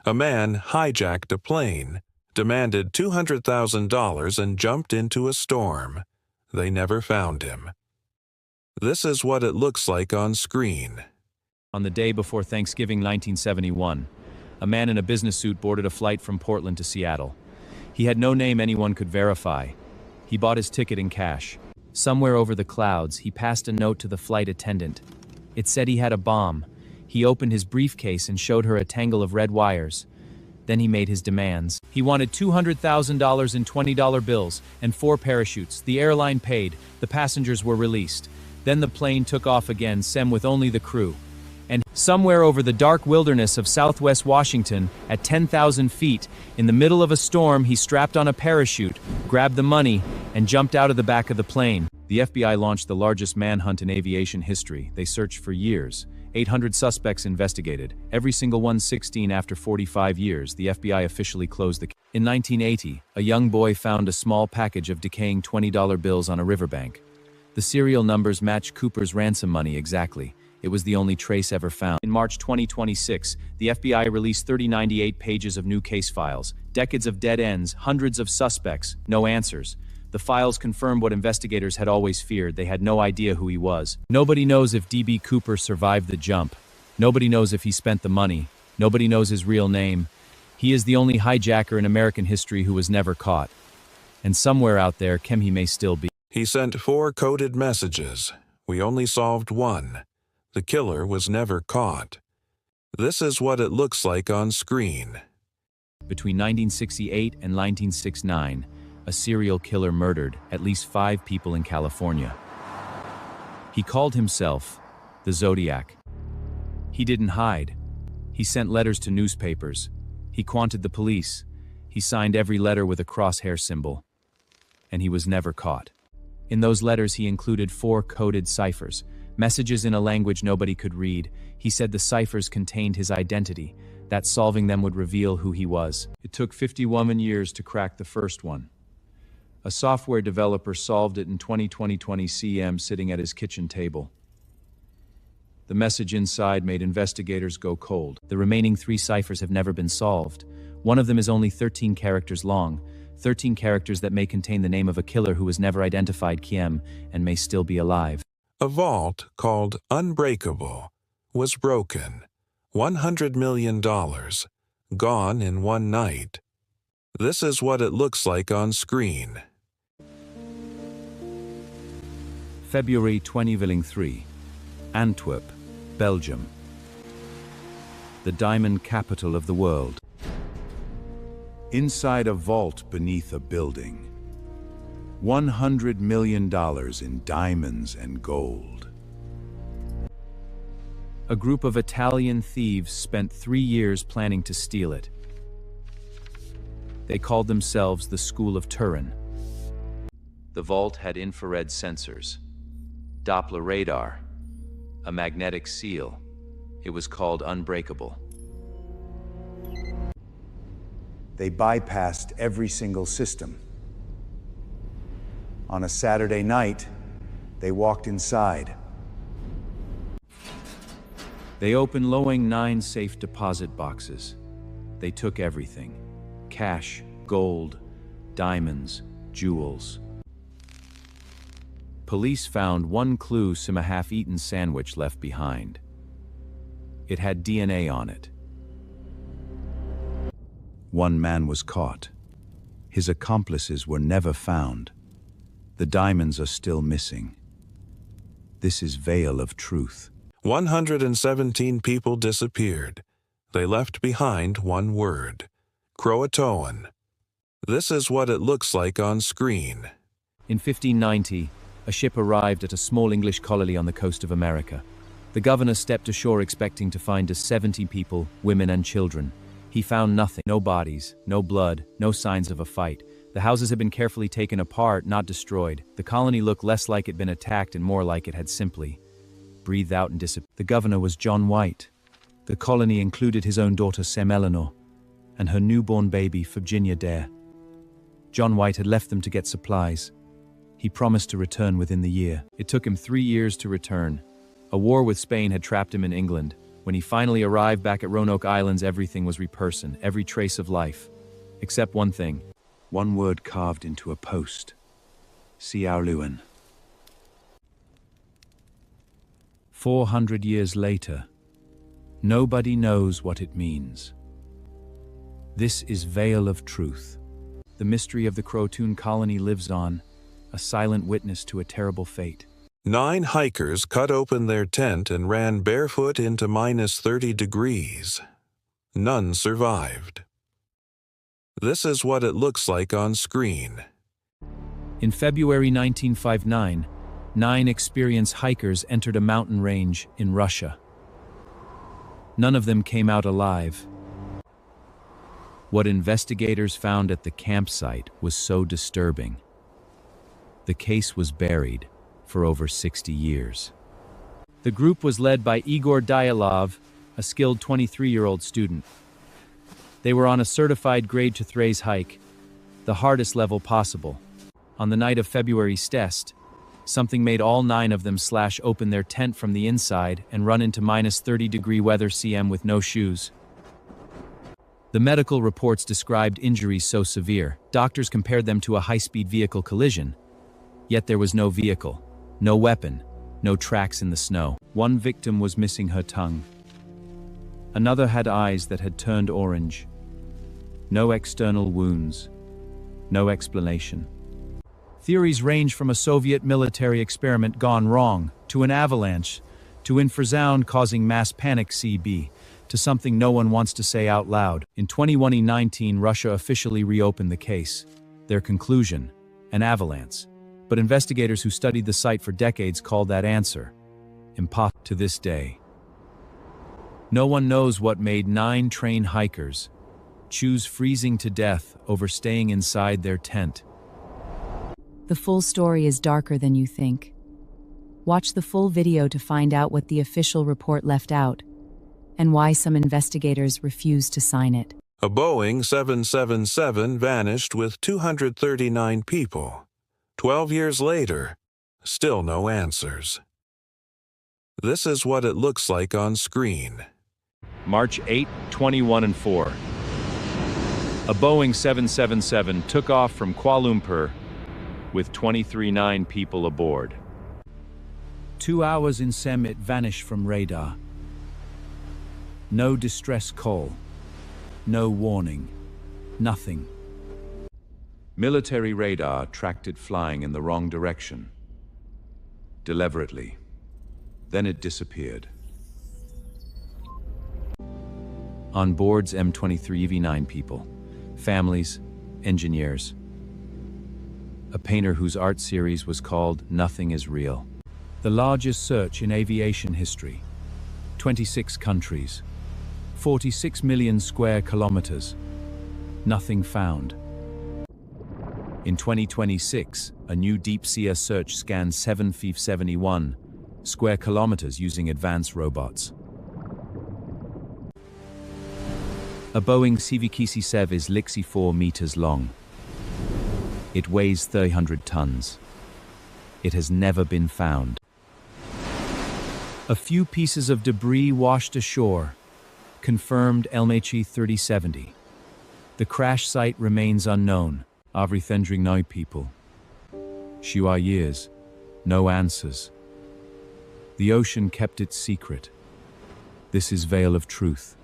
A man hijacked a plane, demanded $200,000 and jumped into a storm. They never found him. This is what it looks like on screen. On the day before Thanksgiving 1971, a man in a business suit boarded a flight from Portland to Seattle. He had no name anyone could verify. He bought his ticket in cash. Somewhere over the clouds, he passed a note to the flight attendant. It said he had a bomb. He opened his briefcase and showed her a tangle of red wires. Then he made his demands. He wanted $200,000 in $20 bills and 4 parachutes. The airline paid. The passengers were released. Then the plane took off again, with only the crew. And somewhere over the dark wilderness of southwest Washington, at 10,000 feet, in the middle of a storm, he strapped on a parachute, grabbed the money, and jumped out of the back of the plane. The FBI launched the largest manhunt in aviation history. They searched for years. 800 suspects investigated, every single one 16 after 45 years. The FBI officially closed the case. In 1980, a young boy found a small package of decaying $20 bills on a riverbank. The serial numbers matched Cooper's ransom money exactly. It was the only trace ever found. In March 2026, the FBI released 3098 pages of new case files, decades of dead ends, hundreds of suspects, no answers. The files confirmed what investigators had always feared. They had no idea who he was. Nobody knows if D.B. Cooper survived the jump. Nobody knows if he spent the money. Nobody knows his real name. He is the only hijacker in American history who was never caught. And somewhere out there, he may still be. He sent 4 coded messages. We only solved 1. The killer was never caught. This is what it looks like on screen. Between 1968 and 1969, a serial killer murdered at least 5 people in California. He called himself the Zodiac. He didn't hide. He sent letters to newspapers. He quanted the police. He signed every letter with a crosshair symbol. And he was never caught. In those letters, he included 4 coded ciphers, messages in a language nobody could read. He said the ciphers contained his identity, that solving them would reveal who he was. It took 51 years to crack the first one. A software developer solved it in 2020 CM sitting at his kitchen table. The message inside made investigators go cold. The remaining 3 ciphers have never been solved. One of them is only 13 characters long, 13 characters that may contain the name of a killer who was never identified, Kiem, and may still be alive. A vault called Unbreakable was broken. $100 million. Gone in one night. This is what it looks like on screen. February 2003, Antwerp, Belgium. The diamond capital of the world. Inside a vault beneath a building. $100 million in diamonds and gold. A group of Italian thieves spent 3 years planning to steal it. They called themselves the School of Turin. The vault had infrared sensors, Doppler radar, a magnetic seal. It was called Unbreakable. They bypassed every single system. On a Saturday night, they walked inside. They opened Boeing 9 safe deposit boxes. They took everything. Cash, gold, diamonds, jewels. Police found one clue: a half-eaten sandwich left behind. It had DNA on it. One man was caught. His accomplices were never found. The diamonds are still missing. This is Veil of Truth. 117 people disappeared. They left behind one word: Croatoan. This is what it looks like on screen. In 1590, a ship arrived at a small English colony on the coast of America. The governor stepped ashore expecting to find just 70 people, women and children. He found nothing. No bodies, no blood, no signs of a fight. The houses had been carefully taken apart, not destroyed. The colony looked less like it'd been attacked and more like it had simply breathed out and disappeared. The governor was John White. The colony included his own daughter, Sam Eleanor, and her newborn baby, Virginia Dare. John White had left them to get supplies. He promised to return within the year. It took him 3 years to return. A war with Spain had trapped him in England. When he finally arrived back at Roanoke Islands, everything was reperson, every trace of life. Except one thing. One word carved into a post. Siaoluan. 400 years later, nobody knows what it means. This is Veil of Truth. The mystery of the Croatoon colony lives on, a silent witness to a terrible fate. 9 hikers cut open their tent and ran barefoot into minus 30 degrees. None survived. This is what it looks like on screen. In February 1959, 9 experienced hikers entered a mountain range in Russia. None of them came out alive. What investigators found at the campsite was so disturbing. The case was buried for over 60 years. The group was led by Igor Dyatlov, a skilled 23-year-old student. They were on a certified grade to Thrace hike, the hardest level possible. On the night of February's test, something made all 9 of them slash open their tent from the inside and run into minus 30-degree weather cm with no shoes. The medical reports described injuries so severe, doctors compared them to a high-speed vehicle collision. Yet there was no vehicle, no weapon, no tracks in the snow. One victim was missing her tongue. Another had eyes that had turned orange. No external wounds. No explanation. Theories range from a Soviet military experiment gone wrong, to an avalanche, to infrasound causing mass panic CB, to something no one wants to say out loud. In 2019, Russia officially reopened the case. Their conclusion: an avalanche. But investigators who studied the site for decades called that answer impossible to this day. No one knows what made 9 trained hikers choose freezing to death over staying inside their tent. The full story is darker than you think. Watch the full video to find out what the official report left out and why some investigators refused to sign it. A Boeing 777 vanished with 239 people. 12 years later, still no answers. This is what it looks like on screen. March 8, 21 and 4. A Boeing 777 took off from Kuala Lumpur with 23 people aboard. 2 hours in SEM, it vanished from radar. No distress call. No warning. Nothing. Military radar tracked it flying in the wrong direction. Deliberately. Then it disappeared. On board's M23 EV9 people, families, engineers. A painter whose art series was called Nothing is Real. The largest search in aviation history. 26 countries. 46 million square kilometers. Nothing found. In 2026, a new deep-sea search scanned 771 square kilometers using advanced robots. A Boeing CVKC-7 is 64 meters long. It weighs 300 tons. It has never been found. A few pieces of debris washed ashore. Confirmed LMHE 3070. The crash site remains unknown. Everything no people. Shua years. No answers. The ocean kept its secret. This is Veil of Truth.